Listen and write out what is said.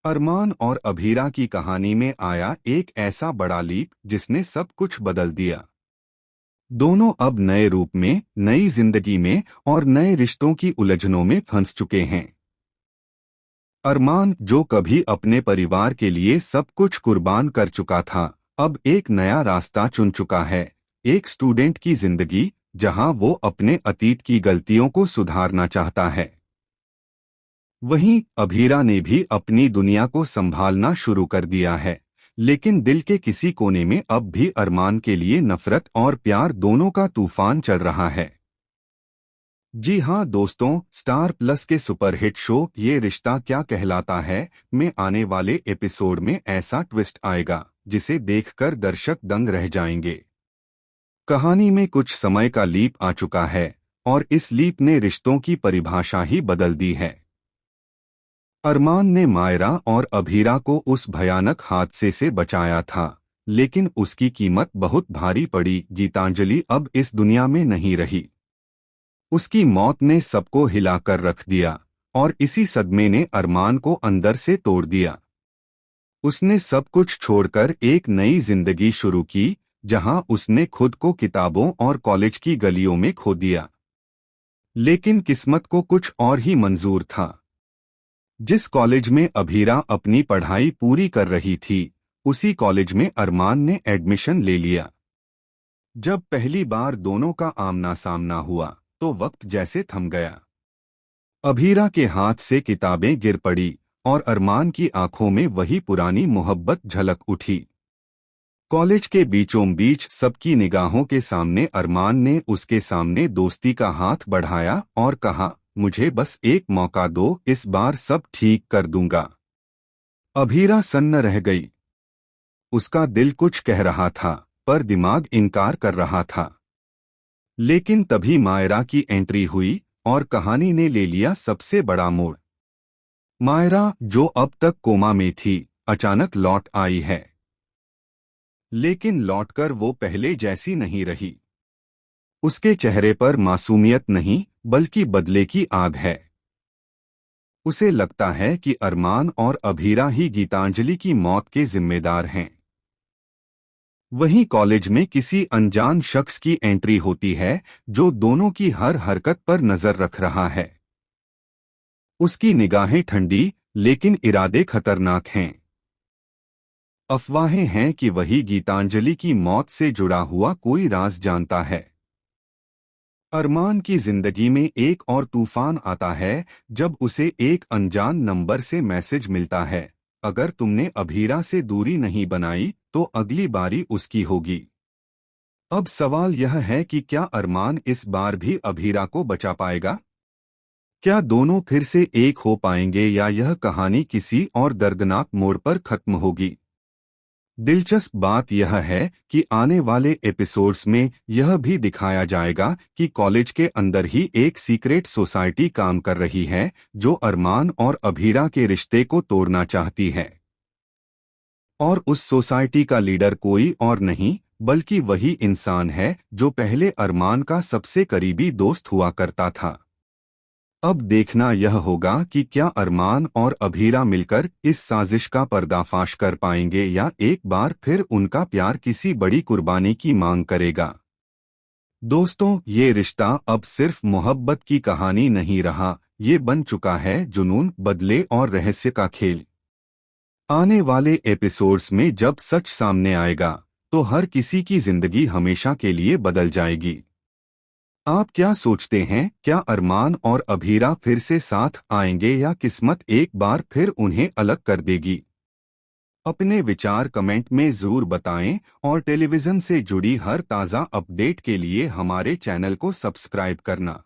अरमान और अभीरा की कहानी में आया एक ऐसा बड़ा लीप जिसने सब कुछ बदल दिया। दोनों अब नए रूप में, नई जिंदगी में और नए रिश्तों की उलझनों में फंस चुके हैं। अरमान, जो कभी अपने परिवार के लिए सब कुछ कुर्बान कर चुका था, अब एक नया रास्ता चुन चुका है। एक स्टूडेंट की जिंदगी जहां वो अपने अतीत की गलतियों को सुधारना चाहता है। वहीं अभीरा ने भी अपनी दुनिया को संभालना शुरू कर दिया है, लेकिन दिल के किसी कोने में अब भी अरमान के लिए नफरत और प्यार दोनों का तूफान चल रहा है। जी हाँ दोस्तों, स्टार प्लस के सुपरहिट शो ये रिश्ता क्या कहलाता है में आने वाले एपिसोड में ऐसा ट्विस्ट आएगा जिसे देखकर दर्शक दंग रह जाएंगे। कहानी में कुछ समय का लीप आ चुका है और इस लीप ने रिश्तों की परिभाषा ही बदल दी है। अरमान ने मायरा और अभीरा को उस भयानक हादसे से बचाया था, लेकिन उसकी कीमत बहुत भारी पड़ी। गीतांजलि अब इस दुनिया में नहीं रही। उसकी मौत ने सबको हिलाकर रख दिया और इसी सदमे ने अरमान को अंदर से तोड़ दिया। उसने सब कुछ छोड़कर एक नई जिंदगी शुरू की, जहां उसने खुद को किताबों और कॉलेज की गलियों में खो दिया। लेकिन किस्मत को कुछ और ही मंजूर था। जिस कॉलेज में अभीरा अपनी पढ़ाई पूरी कर रही थी, उसी कॉलेज में अरमान ने एडमिशन ले लिया। जब पहली बार दोनों का आमना सामना हुआ तो वक्त जैसे थम गया। अभीरा के हाथ से किताबें गिर पड़ी और अरमान की आंखों में वही पुरानी मोहब्बत झलक उठी। कॉलेज के बीचों बीच सबकी निगाहों के सामने अरमान ने उसके सामने दोस्ती का हाथ बढ़ाया और कहा, मुझे बस एक मौका दो, इस बार सब ठीक कर दूंगा। अभीरा सन्न रह गई। उसका दिल कुछ कह रहा था पर दिमाग इनकार कर रहा था। लेकिन तभी मायरा की एंट्री हुई और कहानी ने ले लिया सबसे बड़ा मोड़। मायरा, जो अब तक कोमा में थी, अचानक लौट आई है। लेकिन लौटकर वो पहले जैसी नहीं रही। उसके चेहरे पर मासूमियत नहीं बल्कि बदले की आग है। उसे लगता है कि अरमान और अभीरा ही गीतांजलि की मौत के जिम्मेदार हैं। वहीं कॉलेज में किसी अनजान शख्स की एंट्री होती है जो दोनों की हर हरकत पर नजर रख रहा है। उसकी निगाहें ठंडी लेकिन इरादे खतरनाक हैं। अफवाहें हैं कि वही गीतांजलि की मौत से जुड़ा हुआ कोई राज जानता है। अरमान की जिंदगी में एक और तूफान आता है जब उसे एक अनजान नंबर से मैसेज मिलता है, अगर तुमने अभीरा से दूरी नहीं बनाई तो अगली बारी उसकी होगी। अब सवाल यह है कि क्या अरमान इस बार भी अभीरा को बचा पाएगा? क्या दोनों फिर से एक हो पाएंगे या यह कहानी किसी और दर्दनाक मोड़ पर खत्म होगी? दिलचस्प बात यह है कि आने वाले एपिसोड्स में यह भी दिखाया जाएगा कि कॉलेज के अंदर ही एक सीक्रेट सोसाइटी काम कर रही है जो अरमान और अभीरा के रिश्ते को तोड़ना चाहती है। और उस सोसाइटी का लीडर कोई और नहीं बल्कि वही इंसान है जो पहले अरमान का सबसे करीबी दोस्त हुआ करता था। अब देखना यह होगा कि क्या अरमान और अभीरा मिलकर इस साजिश का पर्दाफाश कर पाएंगे या एक बार फिर उनका प्यार किसी बड़ी कुर्बानी की मांग करेगा। दोस्तों, ये रिश्ता अब सिर्फ मोहब्बत की कहानी नहीं रहा, ये बन चुका है जुनून, बदले और रहस्य का खेल। आने वाले एपिसोड्स में जब सच सामने आएगा तो हर किसी की जिंदगी हमेशा के लिए बदल जाएगी। आप क्या सोचते हैं, क्या अरमान और अभीरा फिर से साथ आएंगे या किस्मत एक बार फिर उन्हें अलग कर देगी? अपने विचार कमेंट में जरूर बताएं और टेलीविजन से जुड़ी हर ताज़ा अपडेट के लिए हमारे चैनल को सब्सक्राइब करना।